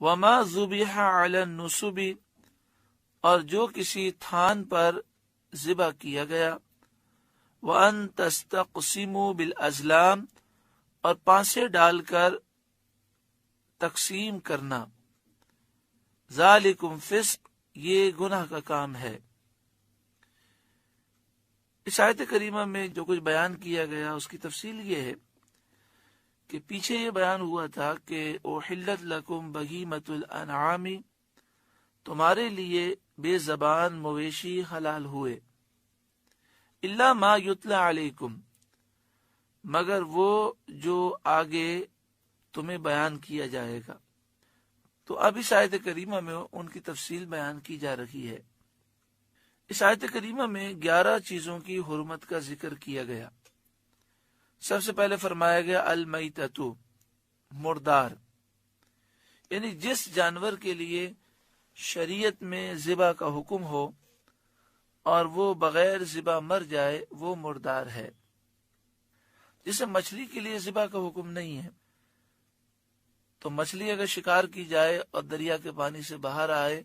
وما ذبح علی النصب، اور جو کسی تھان پر ذبح کیا گیا، وان تستقسموا بالازلام، اور پانسے ڈال کر تقسیم کرنا، ذالکم فسق، یہ گناہ کا کام ہے۔ اس آیت کریمہ میں جو کچھ بیان کیا گیا اس کی تفصیل یہ ہے کہ پیچھے یہ بیان ہوا تھا کہ احلت لکم بہیمۃ الانعام، تمہارے لیے بے زبان مویشی حلال ہوئے، الا ما یتلی علیکم، مگر وہ جو آگے تمہیں بیان کیا جائے گا۔ تو اب اس آیت کریمہ میں ان کی تفصیل بیان کی جا رہی ہے۔ اس آیت کریمہ میں 11 چیزوں کی حرمت کا ذکر کیا گیا۔ سب سے پہلے فرمایا گیا المیتۃ، مردار، یعنی جس جانور کے لیے شریعت میں ذبح کا حکم ہو اور وہ بغیر ذبح مر جائے وہ مردار ہے۔ جسے مچھلی کے لیے ذبح کا حکم نہیں ہے، تو مچھلی اگر شکار کی جائے اور دریا کے پانی سے باہر آئے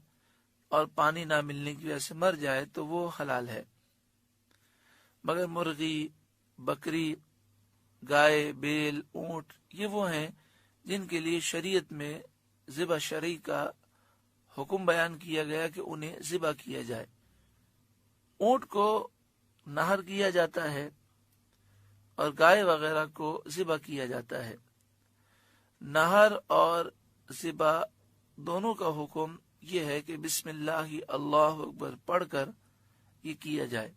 اور پانی نہ ملنے کی وجہ سے مر جائے تو وہ حلال ہے، مگر مرغی، بکری، گائے، بیل، اونٹ، یہ وہ ہیں جن کے لیے شریعت میں ذبح شرعی کا حکم بیان کیا گیا کہ انہیں ذبح کیا جائے۔ اونٹ کو نہر کیا جاتا ہے اور گائے وغیرہ کو ذبح کیا جاتا ہے۔ نہر اور ذبح دونوں کا حکم یہ ہے کہ بسم اللہ اللہ اکبر پڑھ کر یہ کیا جائے،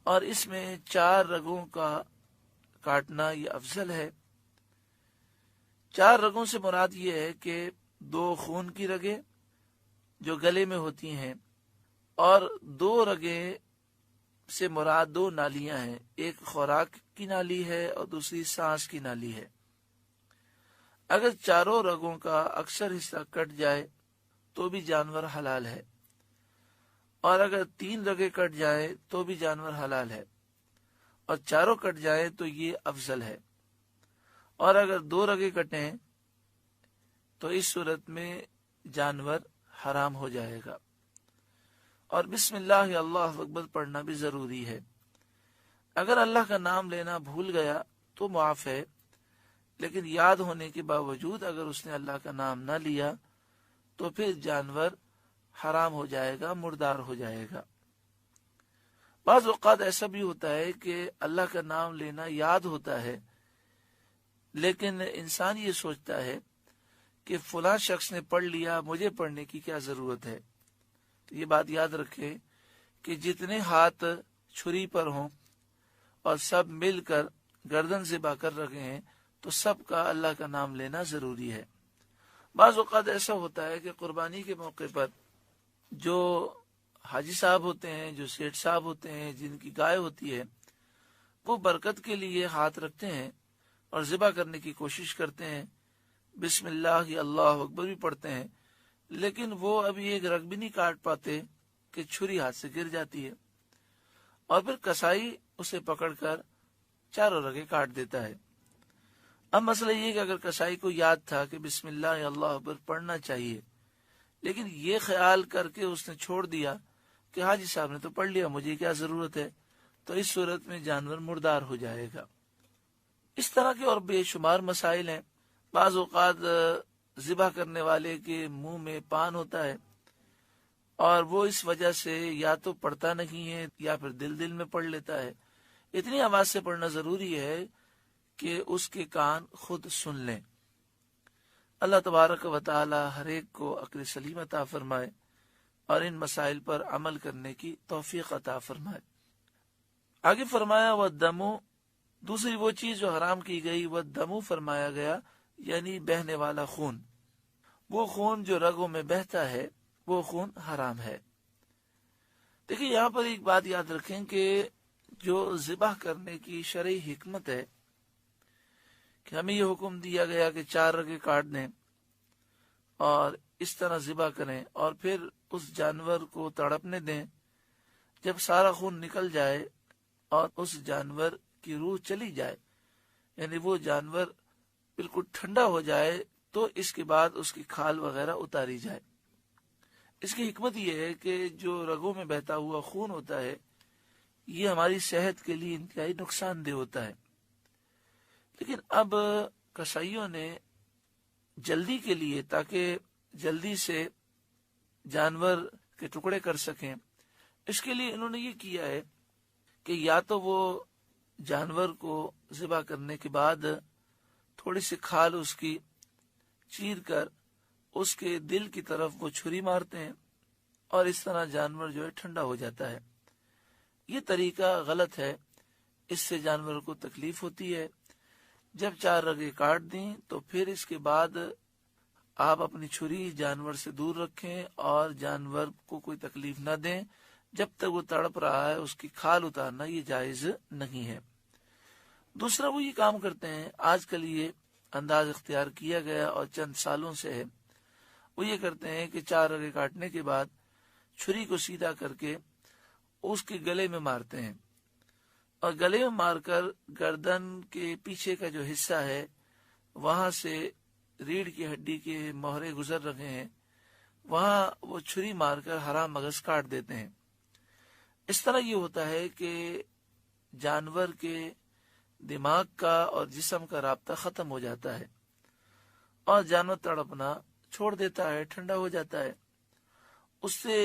اور اس میں 4 رگوں کا کاٹنا یہ افضل ہے۔ 4 رگوں سے مراد یہ ہے کہ 2 خون کی رگیں جو گلے میں ہوتی ہیں، اور 2 رگیں سے مراد 2 نالیاں ہیں، ایک خوراک کی نالی ہے اور دوسری سانس کی نالی ہے۔ اگر 4 رگوں کا اکثر حصہ کٹ جائے تو بھی جانور حلال ہے، اور اگر 3 رگیں کٹ جائے تو بھی جانور حلال ہے، اور 4 کٹ جائے تو یہ افضل ہے، اور اگر 2 رگیں کٹیں تو اس صورت میں جانور حرام ہو جائے گا۔ اور بسم اللہ اللہ اکبر پڑھنا بھی ضروری ہے۔ اگر اللہ کا نام لینا بھول گیا تو معاف ہے، لیکن یاد ہونے کے باوجود اگر اس نے اللہ کا نام نہ لیا تو پھر جانور حرام ہو جائے گا، مردار ہو جائے گا۔ بعض اوقات ایسا بھی ہوتا ہے کہ اللہ کا نام لینا یاد ہوتا ہے، لیکن انسان یہ سوچتا ہے کہ فلاں شخص نے پڑھ لیا، مجھے پڑھنے کی کیا ضرورت ہے۔ تو یہ بات یاد رکھیں کہ جتنے ہاتھ چھری پر ہوں اور سب مل کر گردن ذبح کر رکھے ہیں تو سب کا اللہ کا نام لینا ضروری ہے۔ بعض اوقات ایسا ہوتا ہے کہ قربانی کے موقع پر جو حاجی صاحب ہوتے ہیں، جو سیٹھ صاحب ہوتے ہیں، جن کی گائے ہوتی ہے، وہ برکت کے لیے ہاتھ رکھتے ہیں اور ذبح کرنے کی کوشش کرتے ہیں، بسم اللہ اللہ اکبر بھی پڑھتے ہیں، لیکن وہ ابھی ایک رگ بھی نہیں کاٹ پاتے کہ چھری ہاتھ سے گر جاتی ہے، اور پھر کسائی اسے پکڑ کر 4 رگیں کاٹ دیتا ہے۔ اب مسئلہ یہ کہ اگر کسائی کو یاد تھا کہ بسم اللہ اللہ اکبر پڑھنا چاہیے، لیکن یہ خیال کر کے اس نے چھوڑ دیا کہ حاجی صاحب نے تو پڑھ لیا، مجھے کیا ضرورت ہے، تو اس صورت میں جانور مردار ہو جائے گا۔ اس طرح کے اور بے شمار مسائل ہیں۔ بعض اوقات ذبح کرنے والے کے منہ میں پان ہوتا ہے اور وہ اس وجہ سے یا تو پڑھتا نہیں ہے یا پھر دل میں پڑھ لیتا ہے۔ اتنی آواز سے پڑھنا ضروری ہے کہ اس کے کان خود سن لیں۔ اللہ تبارک و تعالی ہر ایک کو عقل سلیم عطا فرمائے اور ان مسائل پر عمل کرنے کی توفیق عطا فرمائے۔ آگے فرمایا وَالدَّمُ، دوسری وہ چیز جو حرام کی گئی، وَالدَّمُ فرمایا گیا یعنی بہنے والا خون۔ وہ خون جو رگوں میں بہتا ہے وہ خون حرام ہے۔ دیکھیں یہاں پر ایک بات یاد رکھیں کہ جو ذبح کرنے کی شرعی حکمت ہے کہ ہمیں یہ حکم دیا گیا کہ 4 رگیں کاٹ دیں اور اس طرح ذبح کریں اور پھر اس جانور کو تڑپنے دیں، جب سارا خون نکل جائے اور اس جانور کی روح چلی جائے، یعنی وہ جانور بالکل ٹھنڈا ہو جائے تو اس کے بعد اس کی کھال وغیرہ اتاری جائے۔ اس کی حکمت یہ ہے کہ جو رگوں میں بہتا ہوا خون ہوتا ہے یہ ہماری صحت کے لیے انتہائی نقصان دہ ہوتا ہے، لیکن اب کسائیوں نے جلدی کے لیے، تاکہ جلدی سے جانور کے ٹکڑے کر سکیں، اس کے لیے انہوں نے یہ کیا ہے کہ یا تو وہ جانور کو ذبح کرنے کے بعد تھوڑی سی کھال اس کی چیر کر اس کے دل کی طرف وہ چھری مارتے ہیں، اور اس طرح جانور جو ہے ٹھنڈا ہو جاتا ہے۔ یہ طریقہ غلط ہے، اس سے جانور کو تکلیف ہوتی ہے۔ جب 4 رگیں کاٹ دیں تو پھر اس کے بعد آپ اپنی چھری جانور سے دور رکھیں اور جانور کو کوئی تکلیف نہ دیں۔ جب تک وہ تڑپ رہا ہے اس کی کھال اتارنا یہ جائز نہیں ہے۔ دوسرا وہ یہ کام کرتے ہیں، آج کل یہ انداز اختیار کیا گیا اور چند سالوں سے ہے، وہ یہ کرتے ہیں کہ 4 رگیں کاٹنے کے بعد چھری کو سیدھا کر کے اس کے گلے میں مارتے ہیں، اور گلے میں مار کر گردن کے پیچھے کا جو حصہ ہے وہاں سے ریڑھ کی ہڈی کے مہرے گزر رہے ہیں، وہاں وہ چھری مار کر حرام مغز کاٹ دیتے ہیں۔ اس طرح یہ ہوتا ہے کہ جانور کے دماغ کا اور جسم کا رابطہ ختم ہو جاتا ہے اور جانور تڑپنا چھوڑ دیتا ہے، ٹھنڈا ہو جاتا ہے۔ اس سے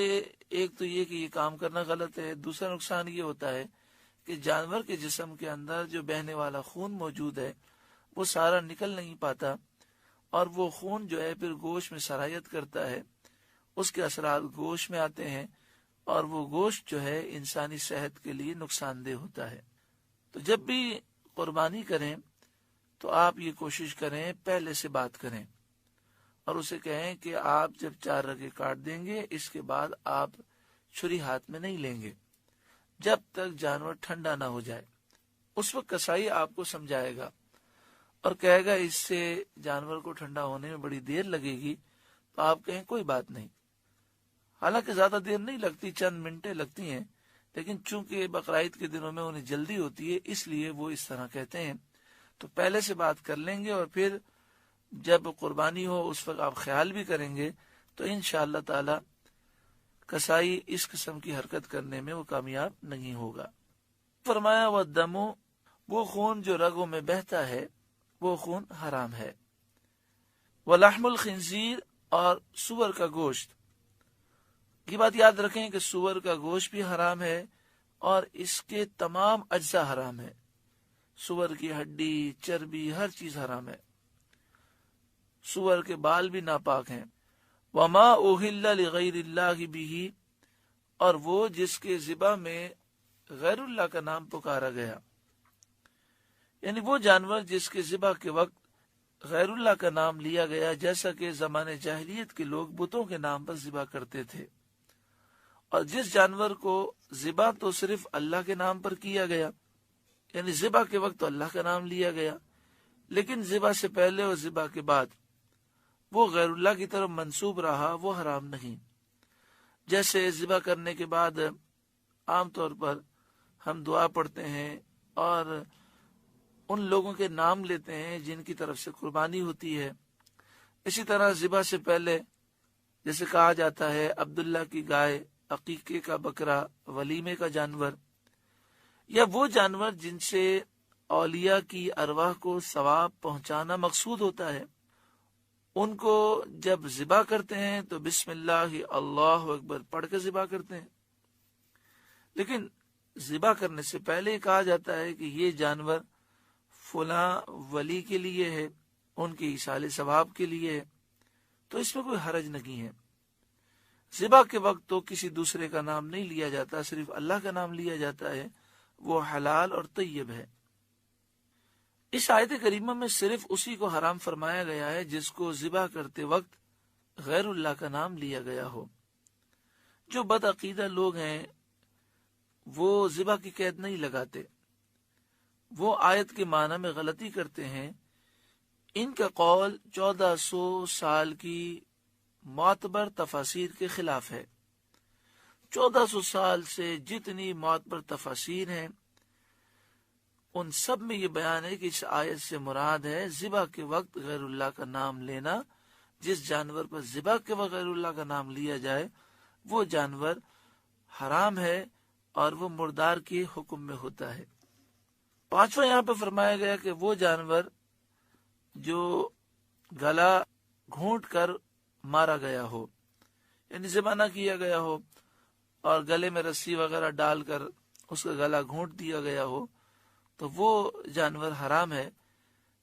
ایک تو یہ کہ یہ کام کرنا غلط ہے، دوسرا نقصان یہ ہوتا ہے کہ جانور کے جسم کے اندر جو بہنے والا خون موجود ہے وہ سارا نکل نہیں پاتا، اور وہ خون جو ہے پھر گوشت میں سرایت کرتا ہے، اس کے اثرات گوشت میں آتے ہیں، اور وہ گوشت جو ہے انسانی صحت کے لیے نقصان دہ ہوتا ہے۔ تو جب بھی قربانی کریں تو آپ یہ کوشش کریں پہلے سے بات کریں اور اسے کہیں کہ آپ جب 4 رگیں کاٹ دیں گے اس کے بعد آپ چھری ہاتھ میں نہیں لیں گے جب تک جانور ٹھنڈا نہ ہو جائے۔ اس وقت کسائی آپ کو سمجھائے گا اور کہے گا اس سے جانور کو ٹھنڈا ہونے میں بڑی دیر لگے گی، تو آپ کہیں کوئی بات نہیں۔ حالانکہ زیادہ دیر نہیں لگتی، چند منٹیں لگتی ہیں، لیکن چونکہ بقرعید کے دنوں میں انہیں جلدی ہوتی ہے اس لیے وہ اس طرح کہتے ہیں۔ تو پہلے سے بات کر لیں گے، اور پھر جب قربانی ہو اس وقت آپ خیال بھی کریں گے تو انشاءاللہ تعالی کسائی اس قسم کی حرکت کرنے میں وہ کامیاب نہیں ہوگا۔ فرمایا وَالدَّمُ، وہ خون جو رگوں میں بہتا ہے وہ خون حرام ہے۔ وَلَحْمُ الْخِنْزِيرِ، اور سور کا گوشت۔ یہ بات یاد رکھیں کہ سور کا گوشت بھی حرام ہے اور اس کے تمام اجزاء حرام ہے، سور کی ہڈی، چربی، ہر چیز حرام ہے۔ سور کے بال بھی ناپاک ہیں۔ وَمَا أُهِلَّ لِغَيْرِ اللَّهِ بِهِ، اور وہ جس کے ذبح میں غیر اللہ کا نام پکارا گیا، یعنی وہ جانور جس کے ذبح کے وقت غیر اللہ کا نام لیا گیا، جیسا کہ زمانے جاہلیت کے لوگ بتوں کے نام پر ذبح کرتے تھے، اور جس جانور کو ذبح تو صرف اللہ کے نام پر کیا گیا، یعنی ذبح کے وقت تو اللہ کا نام لیا گیا، لیکن ذبح سے پہلے اور ذبح کے بعد وہ غیر اللہ کی طرف منسوب رہا، وہ حرام نہیں۔ جیسے ذبح کرنے کے بعد عام طور پر ہم دعا پڑھتے ہیں اور ان لوگوں کے نام لیتے ہیں جن کی طرف سے قربانی ہوتی ہے، اسی طرح ذبح سے پہلے جیسے کہا جاتا ہے عبداللہ کی گائے، عقیقے کا بکرا، ولیمے کا جانور، یا وہ جانور جن سے اولیاء کی ارواح کو ثواب پہنچانا مقصود ہوتا ہے، ان کو جب ذبح کرتے ہیں تو بسم اللہ اللہ اکبر پڑھ کے ذبح کرتے ہیں، لیکن ذبح کرنے سے پہلے کہا جاتا ہے کہ یہ جانور فلاں ولی کے لیے ہے، ان کے ایصال ثواب کے لیے ہے، تو اس میں کوئی حرج نہیں ہے۔ ذبح کے وقت تو کسی دوسرے کا نام نہیں لیا جاتا، صرف اللہ کا نام لیا جاتا ہے، وہ حلال اور طیب ہے۔ اس آیت کریمہ میں صرف اسی کو حرام فرمایا گیا ہے جس کو ذبح کرتے وقت غیر اللہ کا نام لیا گیا ہو۔ جو بدعقیدہ لوگ ہیں وہ ذبح کی قید نہیں لگاتے، وہ آیت کے معنی میں غلطی کرتے ہیں۔ ان کا قول 1400 سال کی معتبر تفاسیر کے خلاف ہے۔ 1400 سال سے جتنی معتبر تفاسیر ہیں ان سب میں یہ بیان ہے کہ اس آیت سے مراد ہے ذبح کے وقت غیر اللہ کا نام لینا. جس جانور پر ذبح کے وقت غیر اللہ کا نام لیا جائے وہ جانور حرام ہے اور وہ مردار کے حکم میں ہوتا ہے. پانچواں یہاں پہ فرمایا گیا کہ وہ جانور جو گلا گھونٹ کر مارا گیا ہو، یعنی ذبح نہ کیا گیا ہو اور گلے میں رسی وغیرہ ڈال کر اس کا گلا گھونٹ دیا گیا ہو، تو وہ جانور حرام ہے،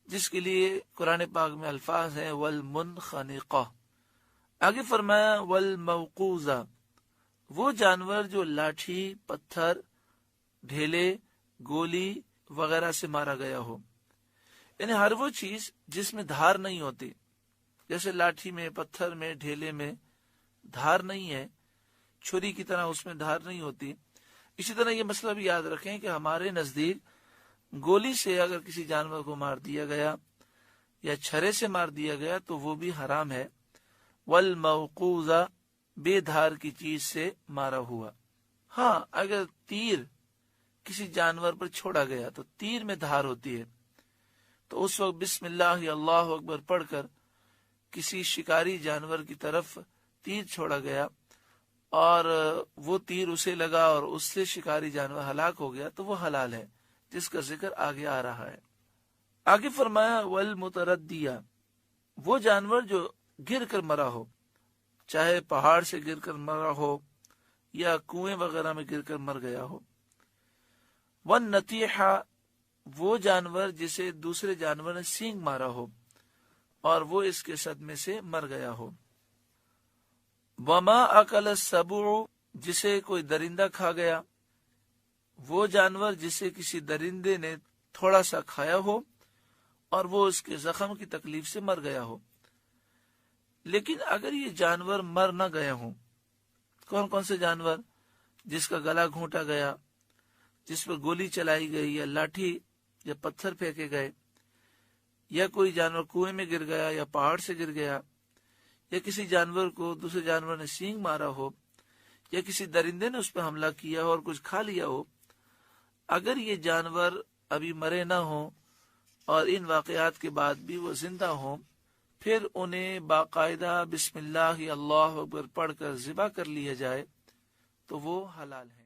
جس کے لیے قرآن پاک میں الفاظ ہیں والمنخنقہ. آگے فرمایا والموقوذہ، وہ جانور جو لاٹھی، پتھر، ڈھیلے، گولی وغیرہ سے مارا گیا ہو، یعنی ہر وہ چیز جس میں دھار نہیں ہوتی، جیسے لاٹھی میں، پتھر میں، ڈھیلے میں دھار نہیں ہے، چھری کی طرح اس میں دھار نہیں ہوتی. اسی طرح یہ مسئلہ بھی یاد رکھیں کہ ہمارے نزدیک گولی سے اگر کسی جانور کو مار دیا گیا یا چھرے سے مار دیا گیا تو وہ بھی حرام ہے. والموقوذہ، بے دھار کی چیز سے مارا ہوا. ہاں، اگر تیر کسی جانور پر چھوڑا گیا تو تیر میں دھار ہوتی ہے، تو اس وقت بسم اللہ اللہ اکبر پڑھ کر کسی شکاری جانور کی طرف تیر چھوڑا گیا اور وہ تیر اسے لگا اور اس سے شکاری جانور ہلاک ہو گیا تو وہ حلال ہے، جس کا ذکر آگے آ رہا ہے. آگے فرمایا والمتردیہ، وہ جانور جو گر کر مرا ہو، چاہے پہاڑ سے گر کر مرا ہو یا کنویں وغیرہ میں گر کر مر گیا ہو. والنطیحہ، وہ جانور جسے دوسرے جانور نے سینگ مارا ہو اور وہ اس کے صدمے سے مر گیا ہو. وما اکل السبع، جسے کوئی درندہ کھا گیا، وہ جانور جسے کسی درندے نے تھوڑا سا کھایا ہو اور وہ اس کے زخم کی تکلیف سے مر گیا ہو. لیکن اگر یہ جانور مر نہ گئے ہوں، کون کون سے جانور؟ جس کا گلا گھونٹا گیا، جس پر گولی چلائی گئی یا لاٹھی یا پتھر پھینکے گئے، یا کوئی جانور کنویں میں گر گیا یا پہاڑ سے گر گیا، یا کسی جانور کو دوسرے جانور نے سینگ مارا ہو، یا کسی درندے نے اس پہ حملہ کیا ہو اور کچھ کھا لیا ہو. اگر یہ جانور ابھی مرے نہ ہوں اور ان واقعات کے بعد بھی وہ زندہ ہوں، پھر انہیں باقاعدہ بسم اللہ اللہ اکبر پڑھ کر ذبح کر لیا جائے تو وہ حلال ہے.